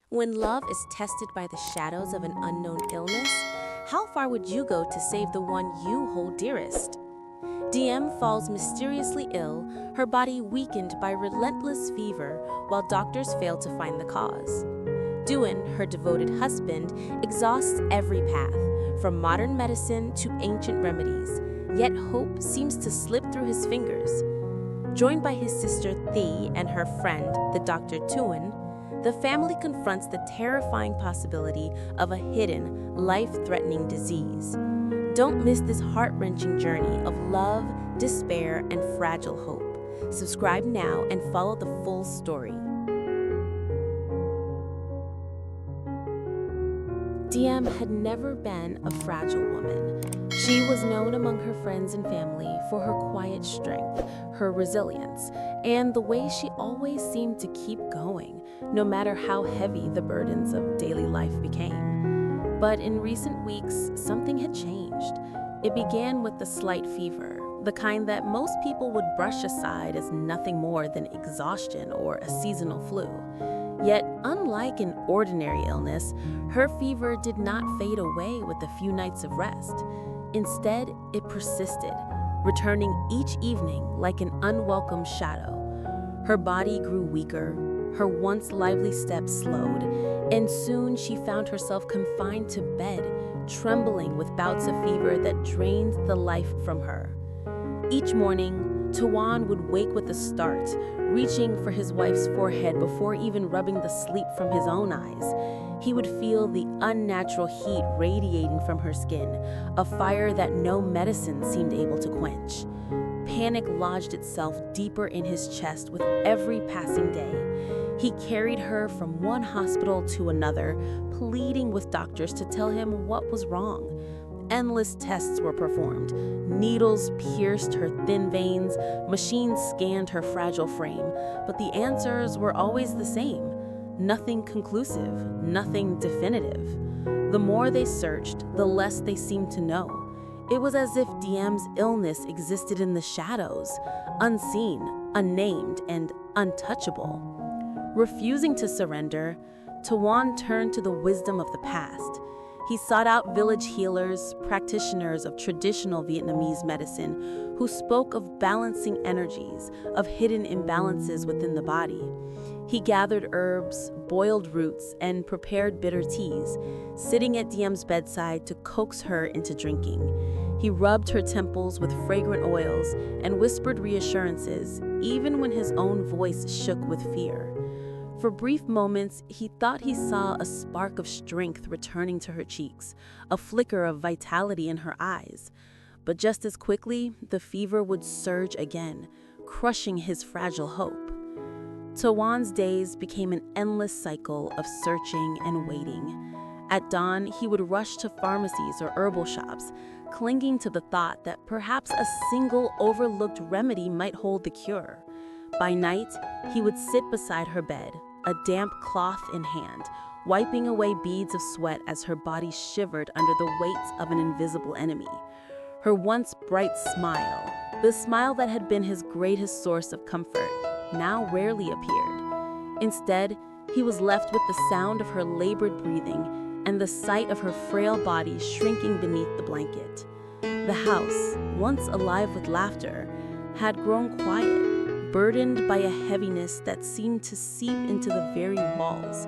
When love is tested by the shadows of an unknown illness, how far would you go to save the one you hold dearest? Diem falls mysteriously ill, her body weakened by relentless fever, while doctors fail to find the cause. Toan, her devoted husband, exhausts every path, from modern medicine to ancient remedies, yet hope seems to slip through his fingers. Joined by his sister Thi and her friend, the Dr. Toan, the family confronts the terrifying possibility of a hidden, life-threatening disease. Don't miss this heart-wrenching journey of love, despair, and fragile hope. Subscribe now and follow the full story. Diem had never been a fragile woman. She was known among her friends and family for her quiet strength, her resilience, and the way she always seemed to keep going, no matter how heavy the burdens of daily life became. But in recent weeks, something had changed. It began with a slight fever, the kind that most people would brush aside as nothing more than exhaustion or a seasonal flu. Yet, unlike an ordinary illness, her fever did not fade away with a few nights of rest. Instead, it persisted, returning each evening like an unwelcome shadow. Her body grew weaker, her once lively steps slowed, and soon she found herself confined to bed, trembling with bouts of fever that drained the life from her. Each morning, Toan would wake with a start, reaching for his wife's forehead before even rubbing the sleep from his own eyes. He would feel the unnatural heat radiating from her skin, a fire that no medicine seemed able to quench. Panic lodged itself deeper in his chest with every passing day. He carried her from one hospital to another, pleading with doctors to tell him what was wrong. Endless tests were performed. Needles pierced her thin veins, machines scanned her fragile frame, but the answers were always the same. Nothing conclusive, nothing definitive. The more they searched, the less they seemed to know. It was as if Diem's illness existed in the shadows, unseen, unnamed, and untouchable. Refusing to surrender, Toan turned to the wisdom of the past. He sought out village healers, practitioners of traditional Vietnamese medicine, who spoke of balancing energies, of hidden imbalances within the body. He gathered herbs, boiled roots, and prepared bitter teas, sitting at Diem's bedside to coax her into drinking. He rubbed her temples with fragrant oils and whispered reassurances, even when his own voice shook with fear. For brief moments, he thought he saw a spark of strength returning to her cheeks, a flicker of vitality in her eyes. But just as quickly, the fever would surge again, crushing his fragile hope. Toan's days became an endless cycle of searching and waiting. At dawn, he would rush to pharmacies or herbal shops, clinging to the thought that perhaps a single overlooked remedy might hold the cure. By night, he would sit beside her bed, a damp cloth in hand, wiping away beads of sweat as her body shivered under the weight of an invisible enemy. Her once bright smile, the smile that had been his greatest source of comfort, now rarely appeared. Instead, he was left with the sound of her labored breathing and the sight of her frail body shrinking beneath the blanket. The house, once alive with laughter, had grown quiet, burdened by a heaviness that seemed to seep into the very walls.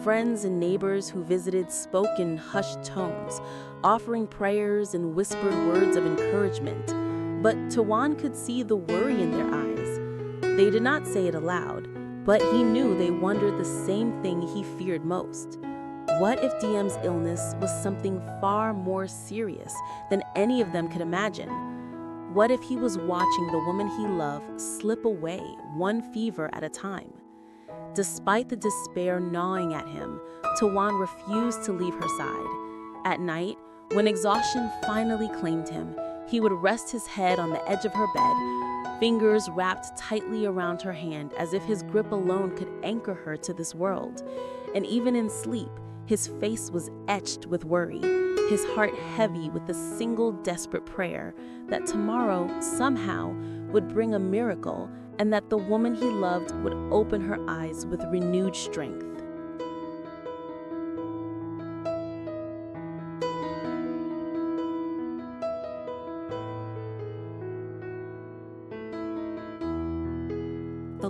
Friends and neighbors who visited spoke in hushed tones, offering prayers and whispered words of encouragement. But Toan could see the worry in their eyes. They did not say it aloud, but he knew they wondered the same thing he feared most. What if Diem's illness was something far more serious than any of them could imagine? What if he was watching the woman he loved slip away, one fever at a time? Despite the despair gnawing at him, Toan refused to leave her side. At night, when exhaustion finally claimed him, he would rest his head on the edge of her bed, fingers wrapped tightly around her hand as if his grip alone could anchor her to this world. And even in sleep, his face was etched with worry, his heart heavy with the single desperate prayer that tomorrow, somehow, would bring a miracle and that the woman he loved would open her eyes with renewed strength.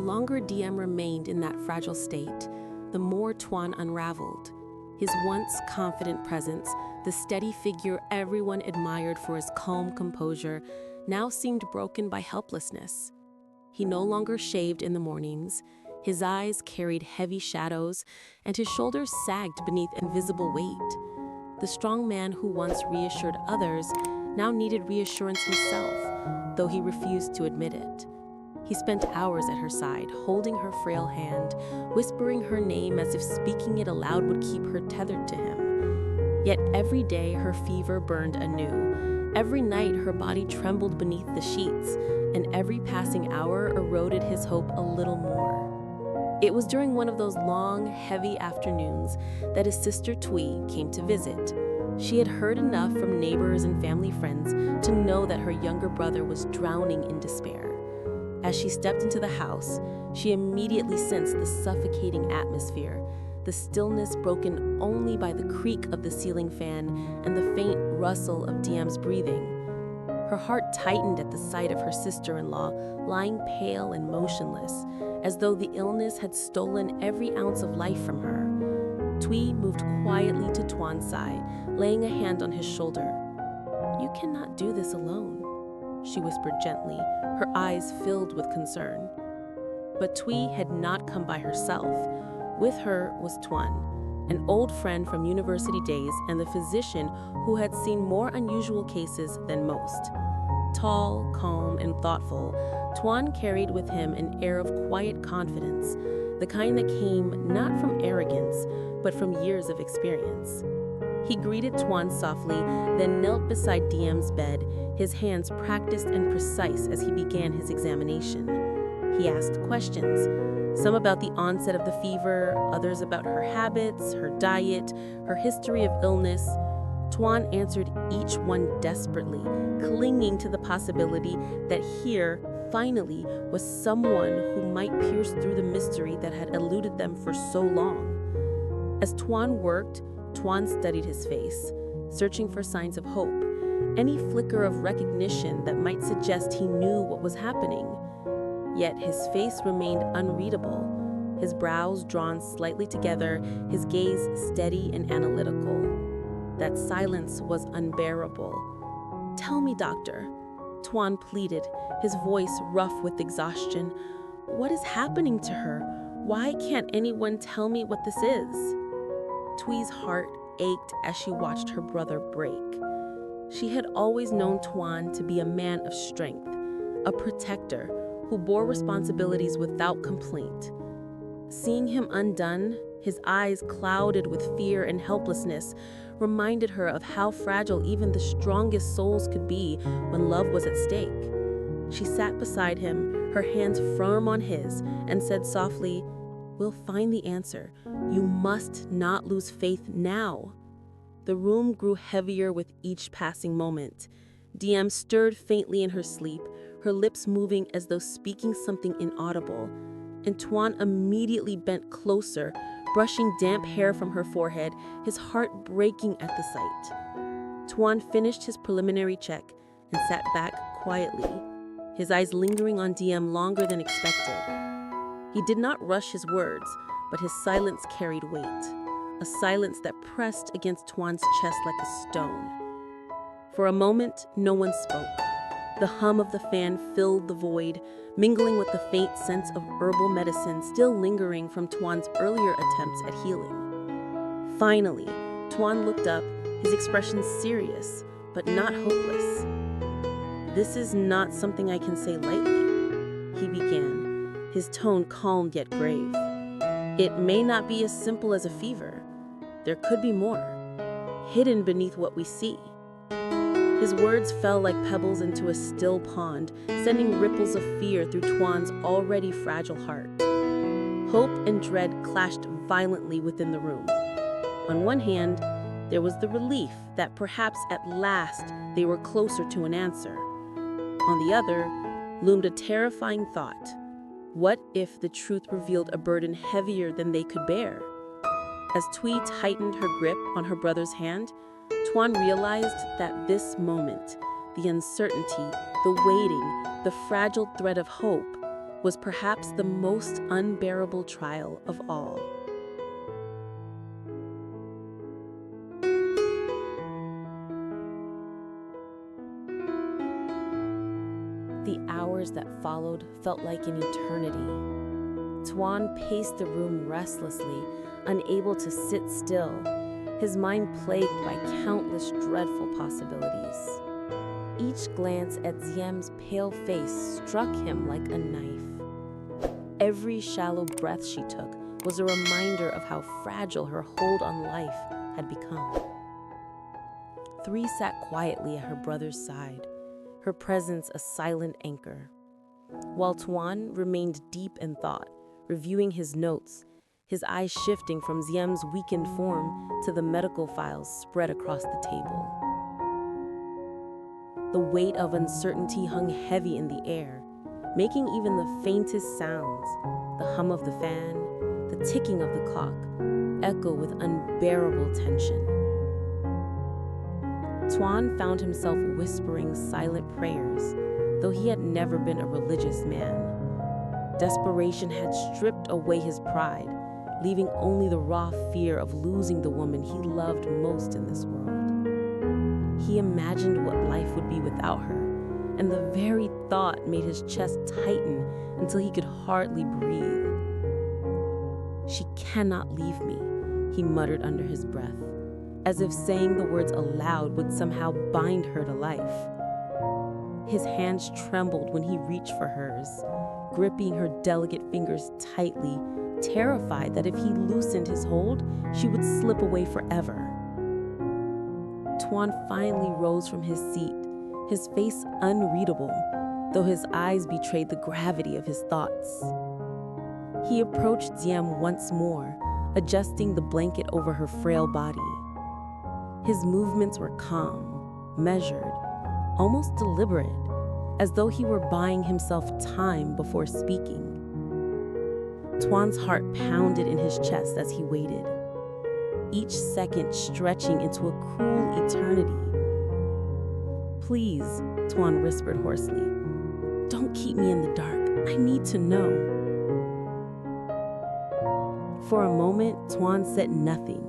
longer Diem remained in that fragile state, the more Toan unraveled. His once confident presence, the steady figure everyone admired for his calm composure, now seemed broken by helplessness. He no longer shaved in the mornings, his eyes carried heavy shadows, and his shoulders sagged beneath invisible weight. The strong man who once reassured others now needed reassurance himself, though he refused to admit it. He spent hours at her side, holding her frail hand, whispering her name as if speaking it aloud would keep her tethered to him. Yet every day her fever burned anew. Every night her body trembled beneath the sheets, and every passing hour eroded his hope a little more. It was during one of those long, heavy afternoons that his sister Tui came to visit. She had heard enough from neighbors and family friends to know that her younger brother was drowning in despair. As she stepped into the house, she immediately sensed the suffocating atmosphere, the stillness broken only by the creak of the ceiling fan and the faint rustle of Diem's breathing. Her heart tightened at the sight of her sister-in-law lying pale and motionless, as though the illness had stolen every ounce of life from her. Tui moved quietly to Toan's side, laying a hand on his shoulder. "You cannot do this alone," she whispered gently, her eyes filled with concern. But Tui had not come by herself. With her was Toan, an old friend from university days and the physician who had seen more unusual cases than most. Tall, calm, and thoughtful, Toan carried with him an air of quiet confidence, the kind that came not from arrogance, but from years of experience. He greeted Toan softly, then knelt beside Diem's bed, his hands practiced and precise as he began his examination. He asked questions, some about the onset of the fever, others about her habits, her diet, her history of illness. Toan answered each one desperately, clinging to the possibility that here, finally, was someone who might pierce through the mystery that had eluded them for so long. As Toan worked, Toan studied his face, searching for signs of hope, any flicker of recognition that might suggest he knew what was happening. Yet his face remained unreadable, his brows drawn slightly together, his gaze steady and analytical. That silence was unbearable. "Tell me, doctor," Toan pleaded, his voice rough with exhaustion. "What is happening to her? Why can't anyone tell me what this is?" Tui's heart ached as she watched her brother break. She had always known Toan to be a man of strength, a protector who bore responsibilities without complaint. Seeing him undone, his eyes clouded with fear and helplessness, reminded her of how fragile even the strongest souls could be when love was at stake. She sat beside him, her hands firm on his, and said softly, "We'll find the answer. You must not lose faith now." The room grew heavier with each passing moment. Diem stirred faintly in her sleep, her lips moving as though speaking something inaudible. And Toan immediately bent closer, brushing damp hair from her forehead, his heart breaking at the sight. Toan finished his preliminary check and sat back quietly, his eyes lingering on Diem longer than expected. He did not rush his words, but his silence carried weight, a silence that pressed against Toan's chest like a stone. For a moment, no one spoke. The hum of the fan filled the void, mingling with the faint sense of herbal medicine still lingering from Toan's earlier attempts at healing. Finally, Toan looked up, his expression serious, but not hopeless. "This is not something I can say lightly," he began, his tone calm yet grave. "It may not be as simple as a fever. There could be more, hidden beneath what we see." His words fell like pebbles into a still pond, sending ripples of fear through Toan's already fragile heart. Hope and dread clashed violently within the room. On one hand, there was the relief that perhaps at last they were closer to an answer. On the other, loomed a terrifying thought. What if the truth revealed a burden heavier than they could bear? As Tui tightened her grip on her brother's hand, Toan realized that this moment, the uncertainty, the waiting, the fragile thread of hope, was perhaps the most unbearable trial of all. The hours that followed felt like an eternity. Toan paced the room restlessly, unable to sit still, his mind plagued by countless dreadful possibilities. Each glance at Diem's pale face struck him like a knife. Every shallow breath she took was a reminder of how fragile her hold on life had become. Three sat quietly at her brother's side, her presence a silent anchor. While Toan remained deep in thought, reviewing his notes, his eyes shifting from Diem's weakened form to the medical files spread across the table. The weight of uncertainty hung heavy in the air, making even the faintest sounds, the hum of the fan, the ticking of the clock, echo with unbearable tension. Toan found himself whispering silent prayers, though he had never been a religious man. Desperation had stripped away his pride, leaving only the raw fear of losing the woman he loved most in this world. He imagined what life would be without her, and the very thought made his chest tighten until he could hardly breathe. "She cannot leave me," he muttered under his breath, as if saying the words aloud would somehow bind her to life. His hands trembled when he reached for hers, gripping her delicate fingers tightly, terrified that if he loosened his hold, she would slip away forever. Toan finally rose from his seat, his face unreadable, though his eyes betrayed the gravity of his thoughts. He approached Diem once more, adjusting the blanket over her frail body. His movements were calm, measured, almost deliberate, as though he were buying himself time before speaking. Toan's heart pounded in his chest as he waited, each second stretching into a cruel eternity. "Please," Toan whispered hoarsely, "don't keep me in the dark. I need to know." For a moment, Toan said nothing,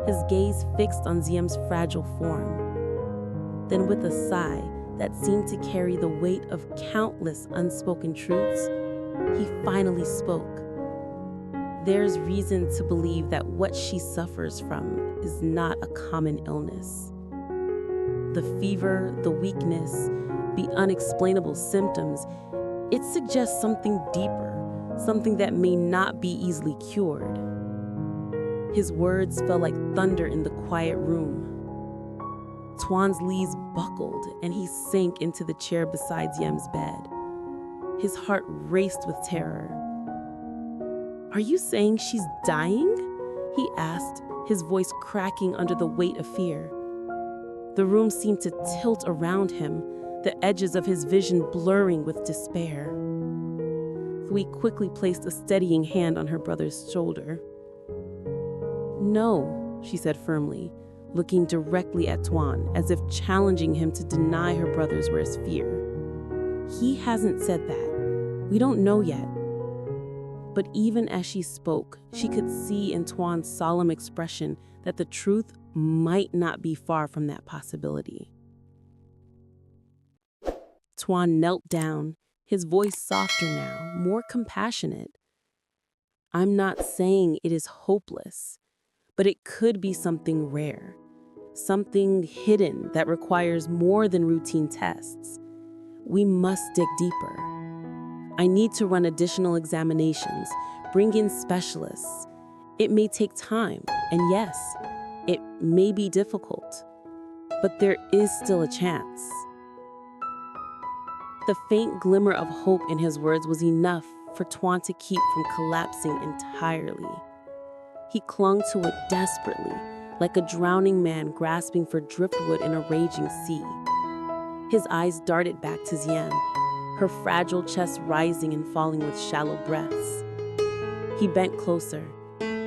his gaze fixed on Diem's fragile form. Then with a sigh that seemed to carry the weight of countless unspoken truths, he finally spoke. "There's reason to believe that what she suffers from is not a common illness. The fever, the weakness, the unexplainable symptoms, it suggests something deeper, something that may not be easily cured." His words fell like thunder in the quiet room. Toan's knees buckled and he sank into the chair beside Diem's bed. His heart raced with terror. "Are you saying she's dying?" he asked, his voice cracking under the weight of fear. The room seemed to tilt around him, the edges of his vision blurring with despair. Ly quickly placed a steadying hand on her brother's shoulder. "No," she said firmly, looking directly at Toan as if challenging him to deny her brother's worst fear. "He hasn't said that. We don't know yet." But even as she spoke, she could see in Toan's solemn expression that the truth might not be far from that possibility. Toan knelt down, his voice softer now, more compassionate. "I'm not saying it is hopeless, but it could be something rare, something hidden that requires more than routine tests. We must dig deeper. I need to run additional examinations, bring in specialists. It may take time, and yes, it may be difficult, but there is still a chance." The faint glimmer of hope in his words was enough for Toan to keep from collapsing entirely. He clung to it desperately, like a drowning man grasping for driftwood in a raging sea. His eyes darted back to Diem, her fragile chest rising and falling with shallow breaths. He bent closer,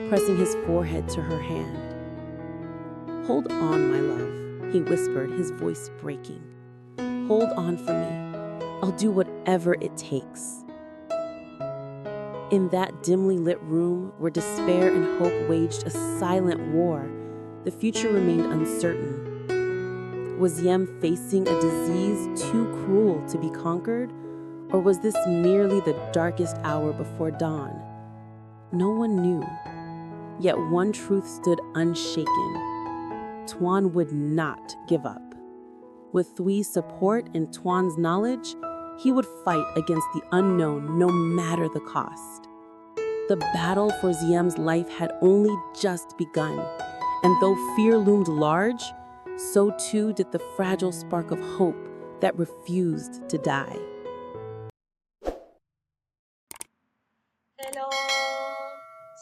pressing his forehead to her hand. "Hold on, my love," he whispered, his voice breaking. "Hold on for me. I'll do whatever it takes." In that dimly lit room where despair and hope waged a silent war, the future remained uncertain. Was Yem facing a disease too cruel to be conquered, or was this merely the darkest hour before dawn? No one knew. Yet one truth stood unshaken. Toan would not give up. With Thuy's support and Toan's knowledge, he would fight against the unknown no matter the cost. The battle for Ziem's life had only just begun, and though fear loomed large, so too did the fragile spark of hope that refused to die. Hello,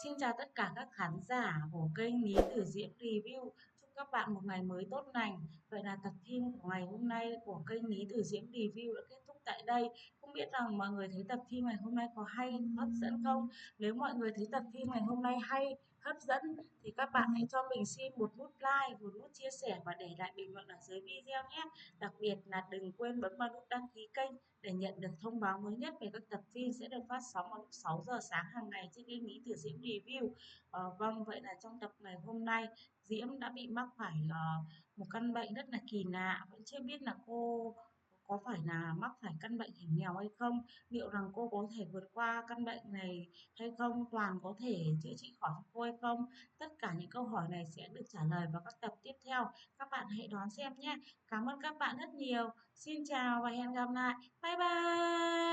xin chào tất cả các khán giả của kênh Lý Tử Diễm Review. Chúc các bạn một ngày mới tốt lành. Vậy là tập phim của ngày hôm nay của kênh Lý Tử Diễm Review đã kết thúc tại đây. Không biết rằng mọi người thấy tập phim ngày hôm nay có hay, hấp dẫn không? Nếu mọi người thấy tập phim ngày hôm nay hay, hấp dẫn thì các bạn hãy cho mình xin một nút like, một nút chia sẻ và để lại bình luận ở dưới video nhé. Đặc biệt là đừng quên bấm vào nút đăng ký kênh để nhận được thông báo mới nhất về các tập phim sẽ được phát sóng vào lúc 6 giờ sáng hàng ngày trên kênh Lý Tử Diễm Review. Vâng, vậy là trong tập ngày hôm nay Diễm đã bị mắc phải một căn bệnh rất là kỳ lạ, vẫn chưa biết là cô có phải là mắc phải căn bệnh hiểm nghèo hay không, liệu rằng cô có thể vượt qua căn bệnh này hay không, Toàn có thể chữa trị khỏi cho cô hay không. Tất cả những câu hỏi này sẽ được trả lời vào các tập tiếp theo, các bạn hãy đón xem nhé. Cảm ơn các bạn rất nhiều. Xin chào và hẹn gặp lại. Bye bye.